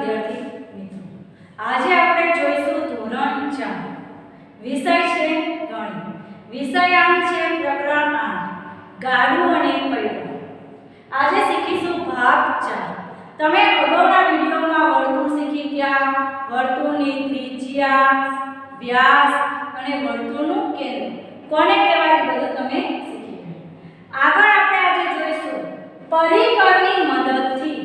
વિદ્યાર્થી મિત્રો, આજે આપણે જોઈશું ધોરણ 4 વિષય છે ગણિત. વિષયાંક છે પ્રકરણ 8 ગાડું અને પૈડું. આજે શીખીશું ભાગ 4. તમે અગાઉના વિડિયોમાં વર્તુળ શીખી ગયા. વર્તુળની ત્રિજ્યા, વ્યાસ અને વર્તુળનું કેન્દ્ર કોને કહેવાય બધું તમે શીખી ગયા. આગળ આપણે આજે જોઈશું પરિકરની મદદથી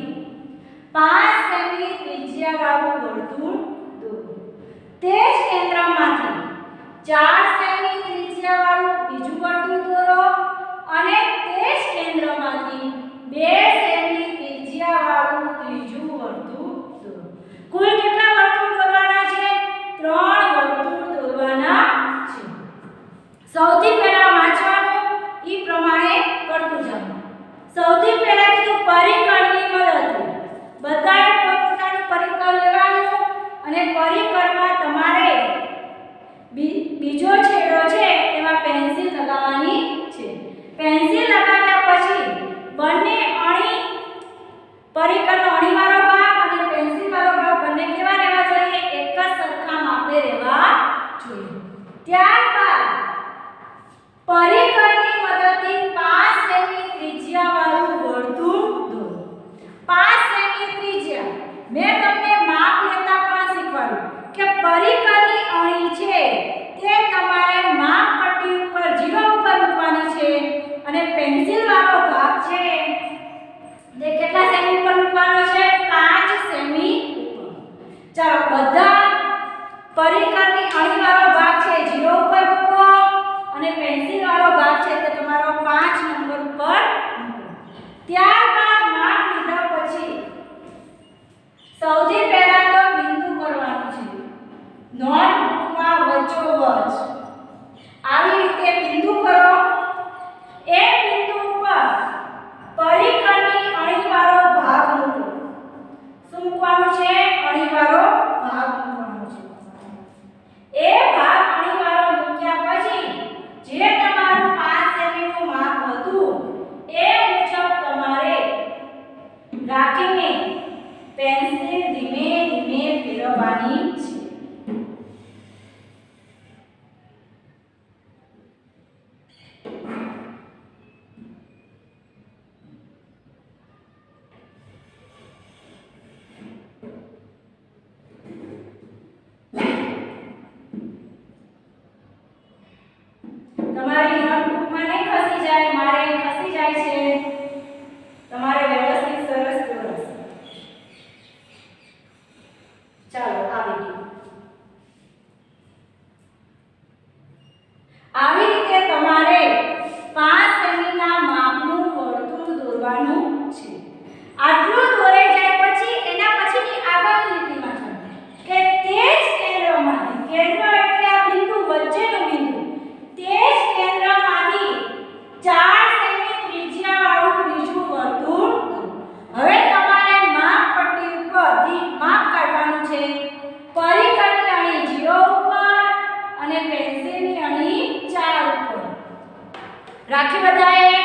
5 સેમી ત્રિજ્યાવાળું વર્તુળ દોરો. તે જ કેન્દ્રમાંથી 4 સેમી ત્રિજ્યાવાળું બીજું વર્તુળ દોરો અને તે જ કેન્દ્રમાંથી 2 સેમી ત્રિજ્યાવાળું ત્રીજું વર્તુળ દોરો. કુલ કેટલા વર્તુળ દોરવાના છે? 3 વર્તુળ દોરવાના છે. સૌથી પહેલા વાંચવાનું ઈ પ્રમાણે કરતું જવાનું. સૌથી પહેલા કીધું પરિકરની મદદથી. બધાએ પોતાનું પરિકર લેવાનું અને પરિકરમાં તમારે બીજો છેડો છે એમાં પેન્સિલ લગાવવાની છે. પેન્સિલ લગાવ્યા પછી બંને અણી, પરિકરનો અણીવાળો ભાગ અને પેન્સિલવાળો ભાગ બંને કેવા રહેવા જોઈએ? એક જ સરખા માપે રહેવા જોઈએ. ત્યારબાદ પરિકરની મદદથી 5 સેમી ત્રિજ્યાવાળું વર્તુળ દોરો. 5 સેમી ત્રિજ્યા. મેં તમને માપ લેતા પણ શીખવાડ્યું કે પરિકરની અણી છે તે તમારે માપ પટ્ટી ઉપર 0 ઉપર મૂકવાની છે અને પેન્સિલ વાળો ભાગ છે તે કેટલા સેમી ઉપર મૂકવાનો છે? 5 સેમી ઉપર. ચાલો બધા પરિકરની અણી વાળો ભાગ છે 0 ઉપર મૂકો અને પેન્સિલ વાળો ભાગ છે તે તમારો 5 નંબર ઉપર મૂકો. ત્યારબાદ માપ લીધા પછી સૌથી પહેલા તો બિંદુ કરવાનું છે. નોટબુકમાં વચ્ચોવચ આવી રીતે બિંદુ કરો. એ બિંદુ ઉપર પરિકરની અણીવાળો ભાગ મૂકો. શું મૂકવાનું છે? અણીવાળો ભાગ મૂકવાનો છે. એ ભાગ અણીવાળો મૂક્યા પછી જે તમારું 5 સેમી નું માપ હતું એ મુજબ તમારે રાખીને પેન્સિલ ધીમે ધીમે ફેરવવાની છે. તમારી નોટબુકમાં નહીં ખસી જાય, મારે ખસી જાય છે. તમારે વ્યવસ્થિત સરસ દોરસ. ચાલો આવી ગયું. આવી રીતે તમારે 5 સેમીના માપનું વર્તુળ દોરવાનું છે. આટલું દોરાઈ જાય પછી એના પછીની આગળની લીટીમાં છે કે તે જ કેન્દ્રમાંથી, કેન્દ્ર એટલે આ બિંદુ વચ્ચેનું બિંદુ, તે જ કેન્દ્રમાંથી 4 સેમી ત્રિજ્યાવાળું બીજું વર્તુળ દોરો. હવે તમારે માપ પટ્ટી ઉપરથી માપ કાઢવાનું છે. પરિકરની અણી 0 ઉપર અને પેન્સિલની અણી 4 ઉપર રાખી બધાએ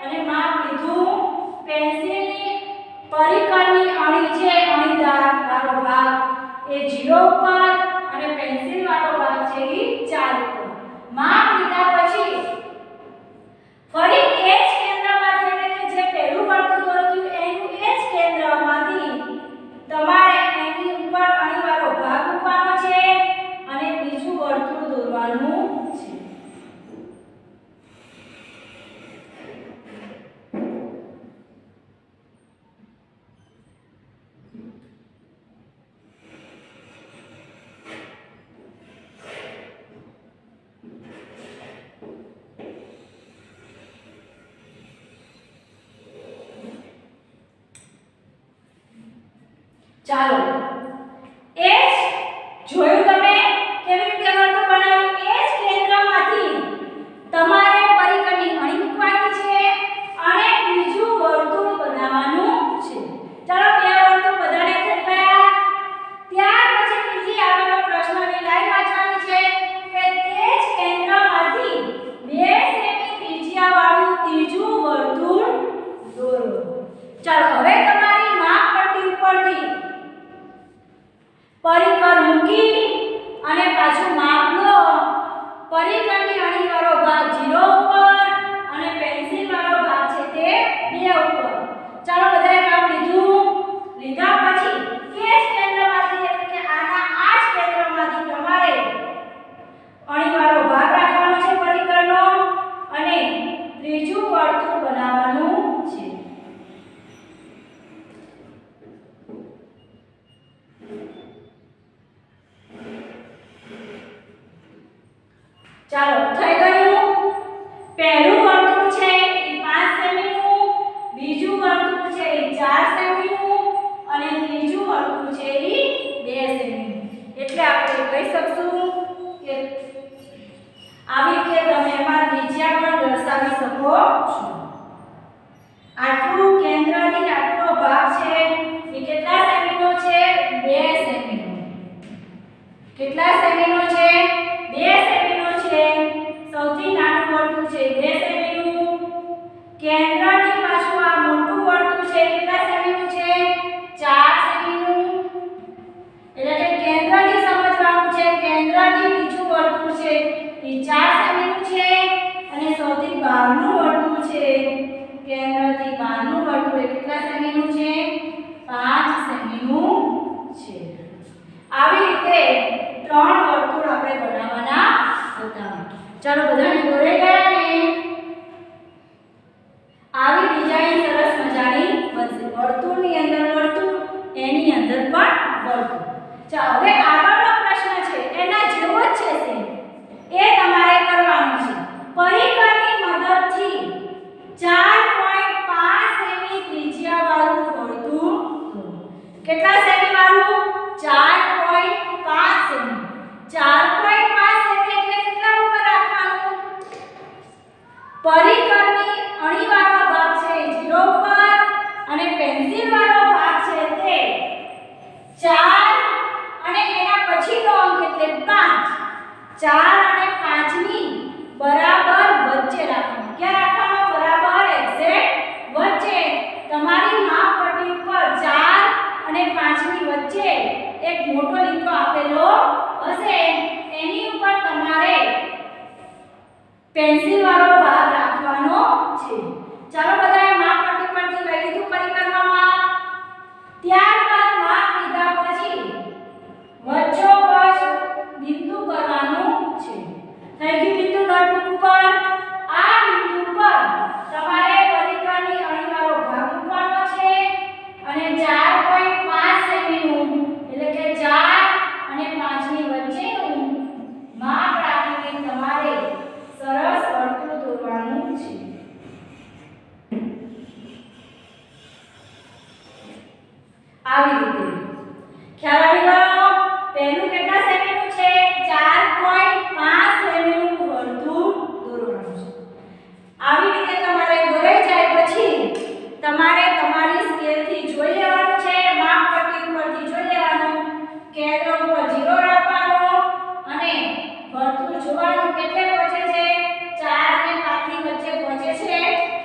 અને માપ લીધું. પેન્સિલની પરિકરની અણી છે, અણીદાર વાળો ભાગ એ 0 ઉપર અને પેન્સિલ વાળો ભાગ છે એ 4 ઉપર. માપ લીધા પછી ફરી એ જ કેન્દ્રમાંથી એટલે કે જે પહેલું વર્તુળ દોર્યું એનું એ જ કેન્દ્રમાંથી તમારે એની ઉપર અણીવાળો ભાગ મૂકવાનો છે અને બીજું વર્તુળ દોરવાનું છે. ચાલો એ જ જોયું તમે કેવી રીતે વર્તુળ બનાવ્યું. એ જ કેન્દ્રમાંથી તમારે પરિકરની અણી મૂકવાની છે અને બીજું વર્તુળ બનાવવાનું છે. ચાલો 2 વર્તુળ બધાને થઈ ગયા. ત્યાર પછી બીજી આગળનો પ્રશ્નની લાઈન વાંચવાની છે કે તે જ કેન્દ્રમાંથી 2 સેમી ત્રિજ્યાવાળું ત્રીજું વર્તુળ દોરો. ચાલો હવે તમારી માપ પટ્ટી ઉપરથી ચાલો થઈ ગયું. પહેલું વર્તુળ છે એ 5 સેમીનું, બીજું વર્તુળ છે એ 4 સેમીનું અને ત્રીજું વર્તુળ છે એ 2 સેમીનું. એટલે આપણે કહી શકશું કે આવી રીતે તમે એમાં ત્રિજ્યા પણ દર્શાવી શકો છો. આટલું કેન્દ્રથી આટલો ભાગ છે એ કેટલા સેમીનો છે? 2 સેમીનો. કેટલા સેમીનો છે? 2 સેમીનો છે. સૌથી નાનું વર્તુળ છે 2 સેમીનું. કેન્દ્રથી પાછું આ મોટું વર્તુળ છે કેટલા સેમીનું છે? 4 સેમીનું. એટલે કે કેન્દ્રથી સમજવાનું છે. કેન્દ્રથી બીજું વર્તુળ છે એ 4 સેમીનું છે અને સૌથી બહારનું વર્તુળ છે કેન્દ્રથી બહારનું વર્તુળ એ કેટલા સેમીનું છે? 5 સેમીનું છે. આવી રીતે 3 વર્તુળ આપણે બનાવવાના હતા. ચાલો બધાને દોરાઈ ગયા ને? આવી ડિઝાઇન સરસ મજાની બનશે. વર્તુળની અંદર વર્તુળ, એની અંદર પણ વર્તુળ. ચાલો હવે આગળનો પ્રશ્ન છે એના જેવો જ છે સેમ. એ તમારે કરવાનું છે. પરિઘની મદદથી 4.5 સેમી ત્રિજ્યાવાળું વર્તુળ દોરો. કેટલા સેમી વાળું? 4.5 સેમી. 4.5 સેમી એટલે કેટલા ઉપર રાખવાનું? પરિઘની અણીવાળો ભાગ છે 0 ઉપર અને પેન્સિલ વાળો ભાગ છે તે 4 અને એના પછીનો અંક એટલે 5. 4 અને 5 ની બરાબર વચ્ચે રાખવાનું. ક્યાં રાખવાનું? બરાબર એક્ઝેક્ટ વચ્ચે. તમારી માપપટ્ટી ઉપર 4 અને 5 ની વચ્ચે એક મોટો લીટો આપેલો હશે, એની ઉપર તમારે પેન્સિલ વાળો ભાગ રાખવાનો છે. ચાલો બધાએ માપપટ્ટી પરથી લઈ લીધું પરિક્રમામાં. ત્યારબાદ માપ લીધા પછી વચ્ચોવચ બિંદુ કરવાનું છે. થઈ ગયું બિંદુ નોટબુક ઉપર. આ બિંદુ પર તમારે પરિઘની અણીવાળો ભાગ મૂકવાનો છે અને 4.5 સેમીનું એટલે કે 4 અને 5 ની વચ્ચેનું માપ રાખીને તમારે સરસ વર્તુળ દોરવાનું છે. આવી રીતે ખ્યાલ આવી ગયો? પહેલું કેટલા સેમીનું છે? 4.5 સેમીનું વર્તુળ દોરવાનું છે. આવી રીતે તમારે દોરાઈ જાય પછી તમારે તમારી સ્કેલથી જોઈ લેવાનું છે. માપપટ્ટી ઉપરથી જોઈ લેવાનું. કેન્દ્ર ઉપર 0 રાખવાનો અને વર્તુળ જોવાનું કેટલે પહોંચે છે? 4 અને 5 ની વચ્ચે પહોંચે છે.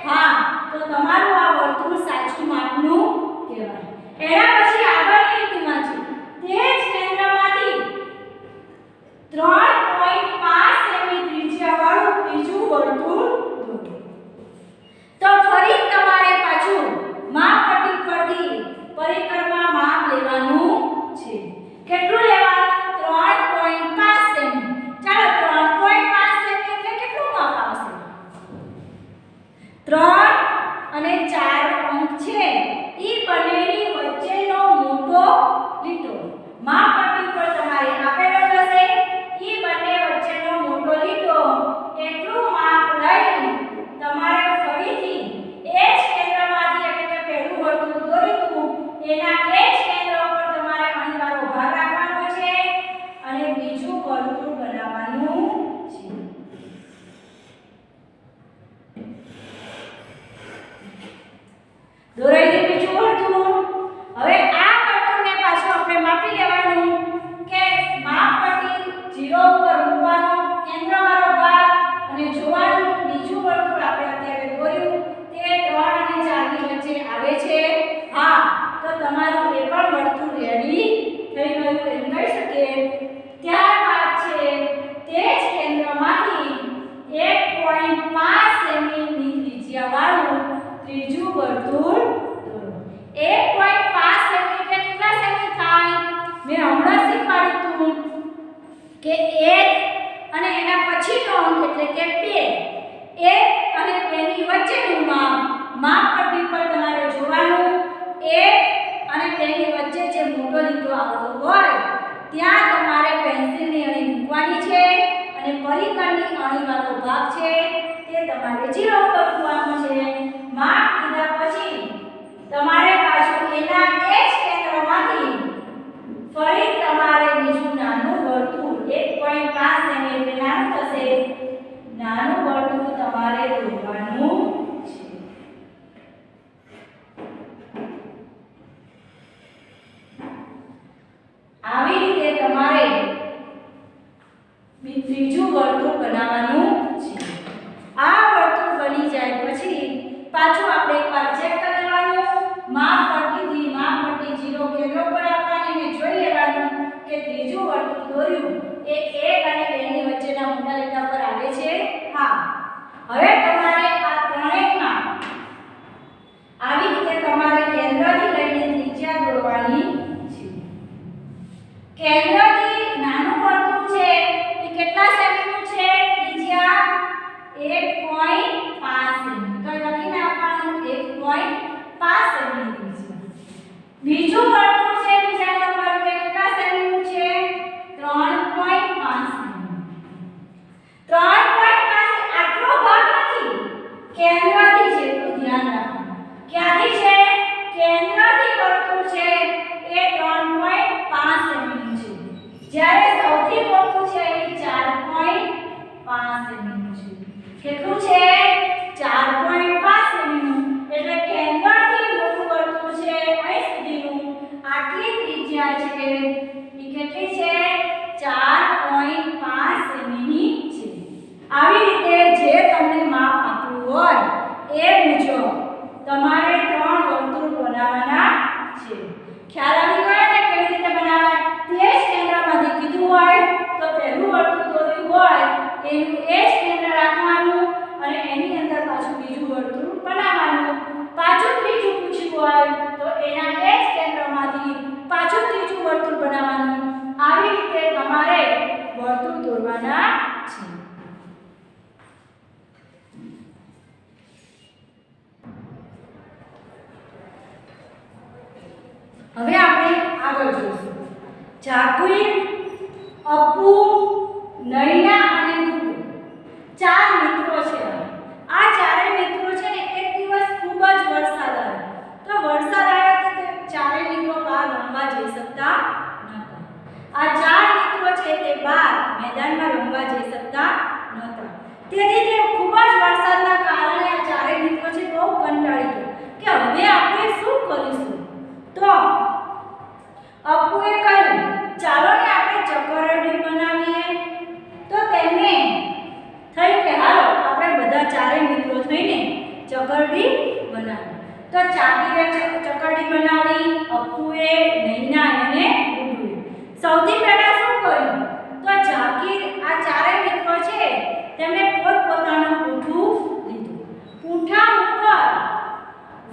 હા, તો તમારું આ વર્તુળ સાચું માપનું કહેવાય. એના પછી આગળની લીટીમાં છે તે જ કેન્દ્રમાંથી 3.5 સેમી ત્રિજ્યાવાળું બીજું વર્તુળ દોરો. તો ફરી તમારે પાછું માપપટ્ટી પરથી પરિક્રમા માપ લેવાનું છે. કેટલું લેવાનું? 3.5 સેમી. ચાલો 3.5 સેમી એટલે કેટલું માપ આવશે? 3 અને 4 અંક છે ઈ બંનેની વચ્ચેનો મોટો લીટો માપપટ્ટી પર તમારે આપેલો હશે. ઈ બંને વચ્ચેનો મોટો લીટો એટલું માપ લઈ તમારે ફરીથી એ જ કેન્દ્રમાંથી એટલે કે પહેલું વર્તુળ દોર્યું એના એ જ કેન્દ્ર ઉપર તમારે અણીવાળો ભાગ રાખવાનો છે અને બીજું વર્તુળ બનાવવાનું છે. દોરાઈ ગયું બીજું વર્તુળ. હવે આ વર્તુળને પાછું આપણે માપી લેવાનું કે માપપટ્ટી 0 ઉપર મૂકવાનો કેન્દ્રવાળો ભાગ અને જોવાનું બીજું વર્તુળ આપણે અત્યારે દોર્યું તે 3 અને 4 ની વચ્ચે આવે છે. હા, તો તમારું એ પણ વર્તુળ રેડી થઈ ગયું એમ કહી શકીએ. ત્યારબાદ છે તે જ કેન્દ્રમાંથી 1.5 સેમીની ત્રિજ્યાવાળું ત્રીજું વર્તુળ દોરો. 1.5 સેમી એટલે કેટલા સેમી થાય? મેં હમણાં શીખવાડ્યું હતું કે 1 અને એના પછીનો અંક એટલે કે 2. 1 અને 2 ની વચ્ચેનું માપપટ્ટી પર તમારે જોવાનું. 1 અને 2 ની વચ્ચે જે મોટો લીટો આવતો હોય ત્યાં તમારે પેન્સિલની અણી મૂકવાની છે અને પરિઘની અણી છે તે તમારે 0 ઉપર મૂકવાનું છે. માપ લીધા પછી તમારે પાછું એના એ જ કેન્દ્રમાંથી ફરી તમારે બીજું નાનું વર્તુળ 1.5 સેમી એટલે નાનું થશે. નાનું વર્તુળ તમારે દોરવાનું છે. આવી રીતે તમારે ત્રીજું વર્તુળ બનાવવાનું છે. આ વર્તુળ બની જાય પછી પાછું આપણે એકવાર ચેક કરી લેવાનું. માપ પટ્ટીથી માપ પટ્ટી 0 કેન્દ્ર પર આપવાની અને જોઈ લેવાનું કે ત્રીજું વર્તુળ દોર્યું એ 1 અને 2 ની વચ્ચેના મોટા લીટા પર આવે છે. હા, હવે તમારે આ ત્રણેયમાં આવી રીતે તમારે કેન્દ્રથી લઈને ત્રિજ્યા દોરવાની છે. કેન્દ્રથી નાનું વર્તુળ છે એ કેટલા સેમીનું છે? ત્રિજ્યા 1.5 સેમી. તો લખી નાખવાનું 1.5 સેમી ત્રિજ્યા. બીજું વર્તુળ છે બીજા નંબરનું કેટલા સેમીનું છે? 3.5 સેમી. 3.5 આટલો ભાગ નથી, કેન્દ્રથી છે તો ધ્યાન રાખવાનું. ક્યાંથી છે? કેન્દ્રથી વર્તુળ છે એ 3.5 સેમીનું છે. જ્યારે સૌથી મોટું છે એ 4.5 સેમીનું છે. કેટલું છે? 4.5 સેમીનું. એટલે કેન્દ્રથી મોટું વર્તુળ છે અહીં સુધીનું આટલી ત્રિજ્યા છે એ કેટલી છે? 4.5 સેમીની છે. આવી રીતે જે તમને માપ આપ્યું હોય એ મુજબ તમારે 3 વર્તુળ બનાવવાના છે. ખ્યાલ આવી ગયો ને કેવી રીતે બનાવાય? તે જ કેન્દ્રમાંથી કીધું હોય તો પહેલું વર્તુળ દોર્યું હોય એનું એ જ કેન્દ્ર રાખવાનું અને એની અંદર પાછું બીજું વર્તુળ બનાવવાનું. પાછું ત્રીજું પૂછ્યું હોય તો એના એ જ કેન્દ્રમાંથી પાછું ત્રીજું વર્તુળ બનાવવાનું. આવી રીતે તમારે વર્તુળ દોરવાના છે. હવે આપણે આગળ જોઈશું. જાગુર, અપુ, નૈના અને ગુડુ 4 મિત્રો છે. આ ચારેય મિત્રો છે ને એક દિવસ ખૂબ જ વરસાદ આવ્યો. તો વરસાદ આવ્યો તો ચારેય મિત્રો બહાર રમવા જઈ શકતા નહોતા. આ 4 મિત્રો છે તે બહાર મેદાનમાં રમવા જઈ શકતા નહોતા. તેથી તે ખૂબ જ વરસાદના કારણે આ ચારેય મિત્રો છે બહુ કંટાળી ગયા કે હવે આપણે શું કરીશું? તો અપુએ કહ્યું ચાલો ને આપણે ચકરડી બનાવીએ. તો તેમને થઈ કે હાલો આપણે બધા ચારેય મિત્રો થઈને ચકરડી બનાવીએ. તો ચાકીએ ચકરડી બનાવી, અપુએ, નૈના અને ગુડુએ. સૌથી પહેલા શું કર્યું? તો જાકીર આ ચારેય મિત્રો છે તેમણે પોતપોતાનું પૂંઠું લીધું. પૂંઠા ઉપર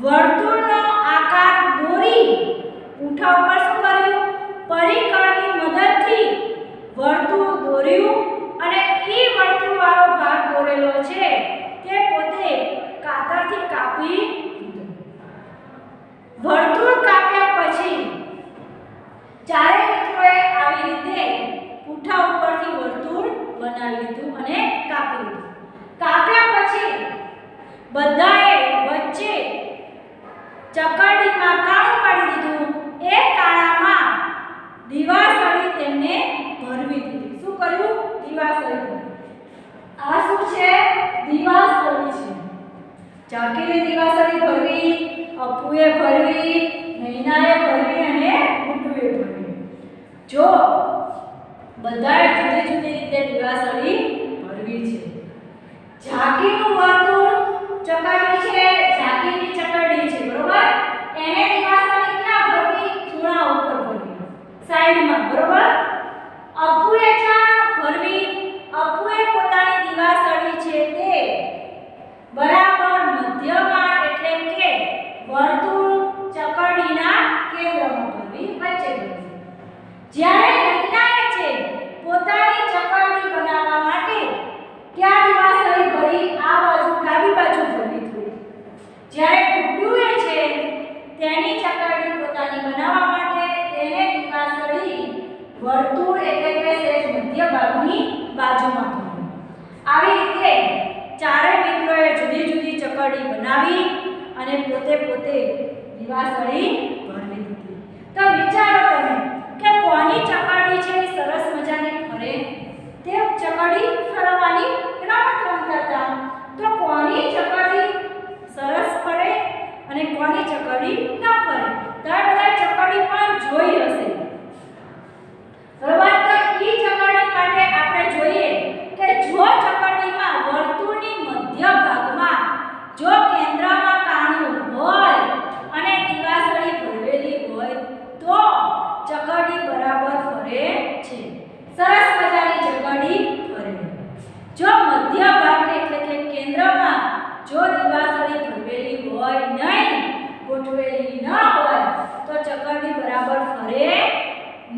વર્તુળનો આકાર દોરી પૂંઠા ઉપર શું કર્યું? પરિકરની મદદથી વર્તુળ દોર્યું અને એ વર્તુળવાળો ભાગ દોરેલો છે તે પોતે કાતરથી કાપી દીધો. વર્તુળ કાપ્યા પછી ચારેય મિત્રોએ આવી રીતે પૂંઠા ઉપરથી વર્તુળ બનાવી લીધું અને કાપી લીધું. કાપ્યા પછી બધાએ વચ્ચે ચકરડીમાં કાણું પાડી દીધું. એ કાણામાં દીવાસળી તેમને ભરવી દીધી. શું કર્યું? દીવાસળી. આ શું છે? દીવાસળી છે. જાકીરે દીવાસળી ભરવી, અપુએ ભરવી, નૈનાએ ભરવી અને ગુડુએ ભરવી. જો બધાએ જુદી જુદી રીતે દીવાસળી ભરવી છે. જાકીનું વર્તુળ ચકરડી છે, જાકીની ચકરડી છે, બરોબર? એને દીવાસળી ક્યાં ભરવી? ખૂણા ઉપર ભરવી, સાઈડમાં, બરોબર? અપુએ ક્યાં ભરવી? અપુએ પોતાની દીવાસળી છે તે બરાબર મધ્યમાં એટલે કે વર્તુળ ચકરડીના કેન્દ્રમાં ભરવી, વચ્ચે ભરવી. જ્યારે નૈનાએ છે પોતાની ચકરડી બનાવવા માટે ક્યાં દીવાસળી ભરી? આ બાજુ ડાબી બાજુ ભરવી થોડી. જ્યારે ગુડુએ છે તેની ચકરડી પોતાની બનાવવા માટે તેને દીવાસળી વર્તુળ એટલે કે સહેજ મધ્ય ભાગની બાજુમાં ભરવી. આવી રીતે ચકડી બનાવી અને પોતે દિવાસળી ભરવી દીધી. તો વિચારો તમે કે કોની ચકડી છે એ સરસ મજાની ફરે. તે ચકડી ફરવાની રમત રમતા હતા. તો કોની ચકડી સરસ ફરે અને કોની ચકડી ન ફરે? તમે બધા ચકડી પણ જોઈ હશે. બરાબર. તો ઈ ચકડી માટે આપણે જોઈએ કે જો ચકડીમાં વર્તુળની મધ્ય ભાગમાં જો કેન્દ્રમાં કાણું હોય અને દિવાસળી ભરેલી હોય તો ચકડી બરાબર ફરે છે. સરસ મજાની ચકડી ફરે. જો મધ્ય ભાગને એટલે કે કેન્દ્રમાં જો દિવાસળી ભરેલી હોય નહીં, ગોઠવેલી ન હોય તો ચકડી બરાબર ફરે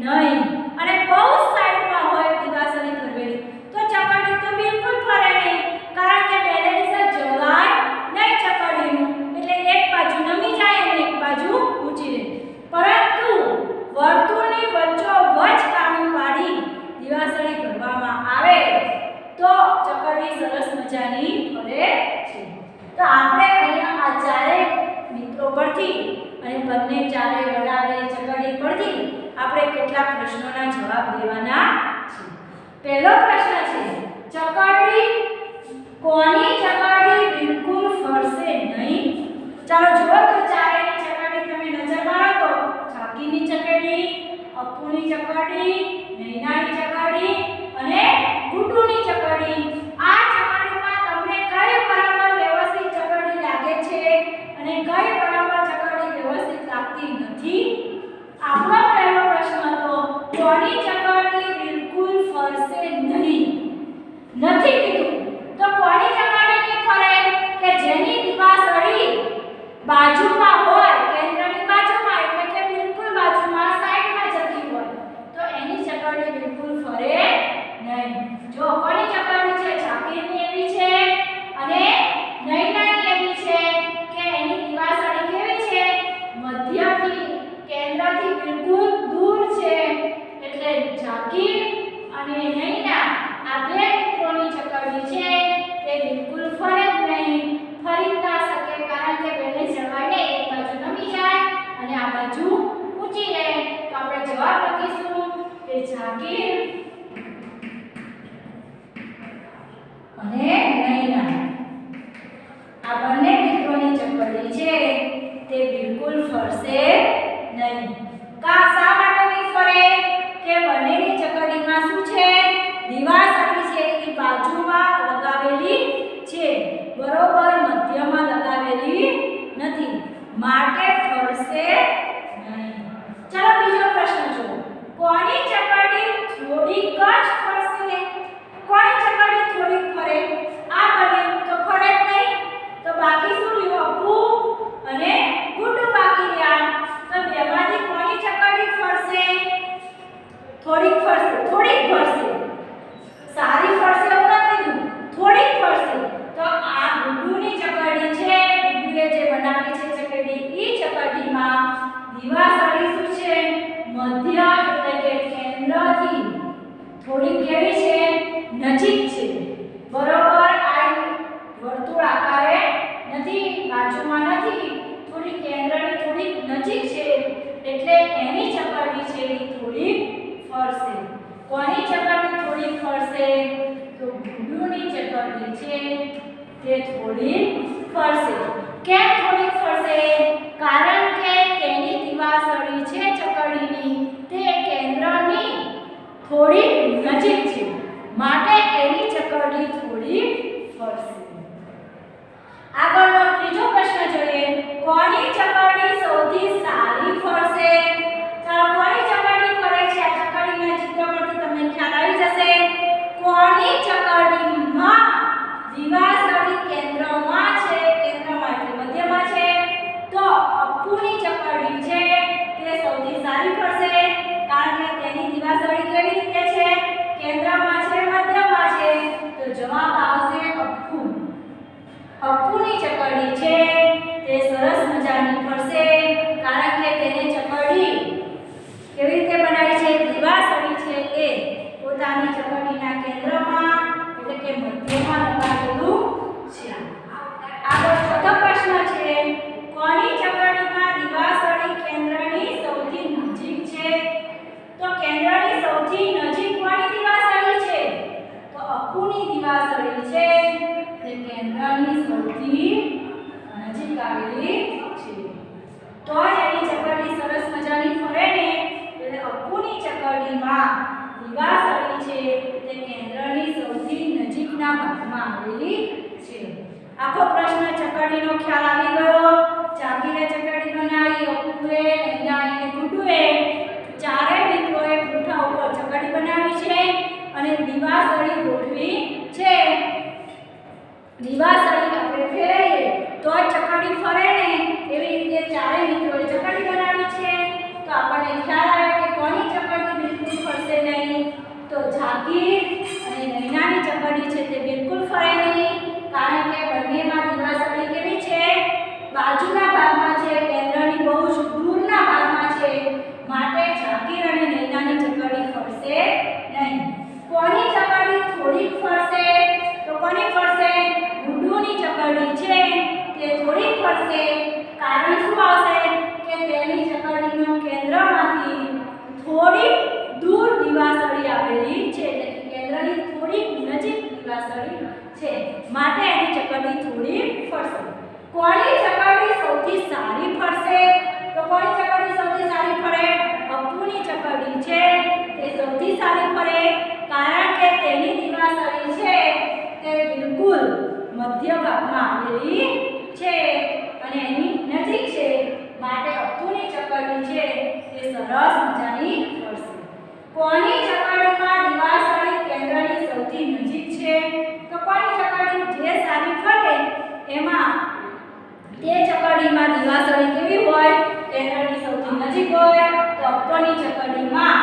નહીં. અને બહુ સાઈડમાં હોય દિવાસળી ભરેલી તો ચકડી તો બિલકુલ ફરે નહીં, કારણ કે બેલેન્સ જવાય નહીં ચકડીનું. એટલે એક બાજુ નમી જાય અને એક બાજુ ઊંચી રહે. પરંતુ વર્તુળની વચ્ચોવચ્ચ કાણું પાડી દિવાસળી ભરવામાં આવે તો ચકડી સરસ મજાની ફરે છે. તો આપણે અહીંયા આ ચારે મિત્રો પરથી અને બંને ચારે વડાવેલી ચકડી પરથી આપણે કેટલાક પ્રશ્નોના જવાબ દેવાના છે. પહેલો પ્રશ્ન છે ચકડી કોની ચકડી બિલકુલ ફરશે નહીં? ચાલો જુઓ તો ચારેની ચકડી તમે નજર મારો તો ઝાંકીની ચકડી, અપ્પુની ચકડી, નૈનાની ચકડી અને ગુડ્ડુની ચકડી. આ ચકડીમાં તમને કઈ બરાબર વ્યવસ્થિત ચકડી લાગે છે અને કઈ બરાબર ચકડી વ્યવસ્થિત લાગતી નથી? આપણો પહેલો પ્રશ્ન હતો કોની ચકડી બિલકુલ ફરશે નહીં? નથી કીધું તો કોની ચકડી નહીં ફરે? કે જેની દિવાસળી બાજુમાં હોય, કેન્દ્રની બાજુમાં એટલે કે બિલકુલ બાજુમાં સાઈડમાં જતી હોય તો એની ચકડી બિલકુલ ફરે નહીં. જો કોની ચકડી છે? ઝાંકીની એવી છે અને નૈનાની એવી છે કે એની દિવાસળી કેવી છે? મધ્યથી કેન્દ્રથી બિલકુલ દૂર છે. એટલે ઝાંકી અને નૈના આ બે મિત્રોની ચકડી છે તે બિલકુલ ફરે જ નહીં, ફરી જ ના શકે, કારણ કે બેલેન્સ જળવાય નહીં. એક બાજુ નમી જાય અને આ બાજુ ઊંચી રહે. તો આપણે જવાબ લખીશું કે ઝાંકી અને નૈના આ બંને મિત્રોની ચકડી છે તે બિલકુલ ફરશે નહીં. શા માટે નહીં ફરે? કે બંનેની ચકડીમાં શું છે? દિવાસળી છે એ બાજુમાં લગાવેલી છે, બરોબર મધ્યમાં લગાવેલી નથી, માટે ફરશે નહીં. ચાલો બીજો પ્રશ્ન જુઓ. કોની ચકડી થોડીક જ ફરશે? કોની ચકડી થોડીક ફરે? આ બંને તો ફરે જ નહીં. તો બાકી શું રહ્યું? અપ્પુ અને ગુડ્ડુ બાકી રહ્યા. તો બેમાંથી કોની ચકડી ફરશે? થોડીક ફરશે. થોડીક ફરશે. સારી ફરશે એવું નથી કીધું, થોડીક ફરશે. તો આ ગુડ્ડુની ચકડી છે, ગુડ્ડુએ જે બનાવી છે ચકડી, ઈ ચકડીમાં દિવાસળી શું છે? મધ્ય એટલે કે કેન્દ્રથી થોડીક કેવી છે? નજીક છે, બરોબર. આ વર્તુળ આકારે નથી, બાજુમાં નથી, થોડી કેન્દ્રની થોડીક નજીક છે, એટલે એની ચકડી છે એ થોડીક ફરશે. કોની ચકડી થોડીક ફરશે? તો ગુડ્ડુની ચકડી છે તે થોડીક ફરશે. કેમ થોડીક ફરશે? કારણ કે તેની દિવાસળી છે ચકડીની તે કેન્દ્રની થોડી નજીક છે, માટે એની ચકડી થોડી ફરશે. આગળનો ત્રીજો પ્રશ્ન જોઈએ. કોની ચકડી સૌથી સારી ફરશે? ચાલો કોની ચકડી ફરે છે? આ ચકડીના ચિત્ર પરથી તમને ખ્યાલ આવી જશે. કોની ચકડીમાં દિવાસળી કેન્દ્રમાં છે, કેન્દ્રમાં એટલે મધ્યમાં છે, તો અપ્પુની ચકડી છે તે સૌથી સારી ફરશે, કારણ કે તેની દિવાસળી કેવી રીતે છે? કેન્દ્રમાં છે, મધ્યમાં છે. તો જવાબ આવશે અપ્પુ. અપ્પુની ચકડી છે તે સરસ મજાની ફરશે, કારણ કે તેને ચકડી કેવી રીતે બનાવી છે? દિવાસળી છે એ પોતાની ચકડીના કેન્દ્રમાં એટલે કે મધ્યમાં લગાવેલું છે. આગળ કેન્દ્રની સૌથી નજીક આવેલી છે. તો જ એની ચકરડી સરસ મજાની ફરે ને એટલે અપ્પુની ચકરડીમાં દિવાસળી છે તે કેન્દ્રની સૌથી નજીકના ભાગમાં આવેલી છે. આખો પ્રશ્ન ચકરડીનો ખ્યાલ આવી ગયો. જાગીરે ચકરડી બનાવી, અપ્પુએ, નૈના અને ગુડ્ડુએ ચારે મિત્રોએ પૂઠા ઉપર ચકરડી બનાવી છે અને દિવાસળી ગોઠવી છે. દિવાસળી આપણે ફેરવીએ તો ચકરડી ફરે ને એવી રીતે ચારે મિત્રોએ ચકરડી બનાવી છે. તો આપણને ખ્યાલ આવે કે કોની ચકરડી બિલકુલ ફરશે નહીં, તો જાગીર અને નૈનાની ચકરડી છે તે બિલકુલ ફરે નહીં, કારણ કે બંનેમાં દિવાસળી કેવી છે, બાજુના ભાગમાં છે, કેન્દ્રની બહુ જ દૂરના ભાગમાં છે. માટે જાગીર અને નૈનાની ચકરડી ફરશે નહીં. કોની ચકરડી થોડીક ફરશે, તો કોની ફરશે, ગુડ્ડુની ચકરડી છે તે થોડીક ફરશે. કારણ શું આવશે કે તેની ચકરડીનો કેન્દ્રમાંથી થોડી દૂર દિવાસળી આવેલી છે, એટલે કે કેન્દ્રની થોડીક નજીક દિવાસળી છે, માટે એની ચકરડી થોડી ફરશે. કોની ચકરડી સૌથી સારી ફરશે, તો કોની ચકરડી સૌથી સારી ફરે, અપ્પુની ચકરડી છે તે સૌથી સારી ફરે, કારણ કે તેની દિવાસળી છે તે બિલકુલ મધ્ય ભાગમાં આવેલી છે અને એની નજીક છે, માટે અપ્પુની ચકરડી છે તે સરસ મજાની ફરશે. કોની ચકરડીમાં દિવાસળી કેન્દ્રની સૌથી નજીક છે, તો કોની ચકરડી જે સારી ફરે એમાં તે ચકરડીમાં દિવાસળી કેવી હોય, કેન્દ્રની સૌથી નજીક હોય. તો અપ્પુની ચકરડીમાં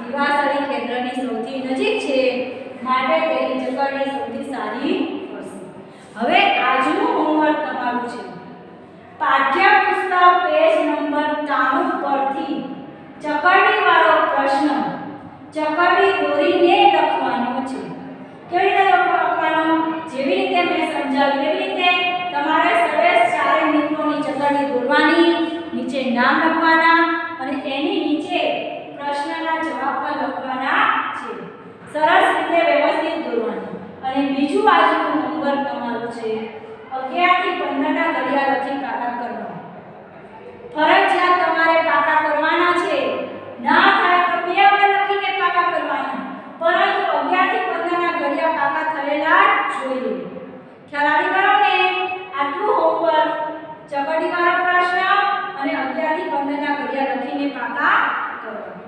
દિવાસળી કેન્દ્રની સૌથી નજીક છે, માટે તેની ચકરડી સૌથી સારી ફરશે. હવે આજનું હોમવર્ક તમારું છે, પાઠ્યપુસ્તક પેજ નંબર 93 પરથી ચકરડી વાળો પ્રશ્ન ચકરડી દોરીને લખવાનો છે. કેવી રીતે લખવાનો, જેવી રીતે મેં સમજાવ્યું એવી રીતે તમારે સરસ ચારે મિત્રોની ચકરડી દોરવાની, નીચે નામ લખવાના અને એની નીચે પ્રશ્નના જવાબ પણ લખવાના છે. સરસ રીતે વ્યવસ્થિત દોરવાનું. અને બીજું આજનું હોમવર્ક તમારું છે 11 થી 15 ના ઘડિયા લખી પાકા કરવા. ફરજિયાત તમારે પાકા કરવાના છે. ના થાય તો 2 વાર લખીને પાકા કરવાના, પરંતુ 11 થી 15 ના ઘડિયા પાકા થયેલા જ જોઈએ. ખ્યાલ આવી ગયો ને? આટલું હોમવર્ક ચકરડી વાળો પ્રશ્ન અને 11 થી 15 ના ઘડિયા લખીને પાકા કરવા.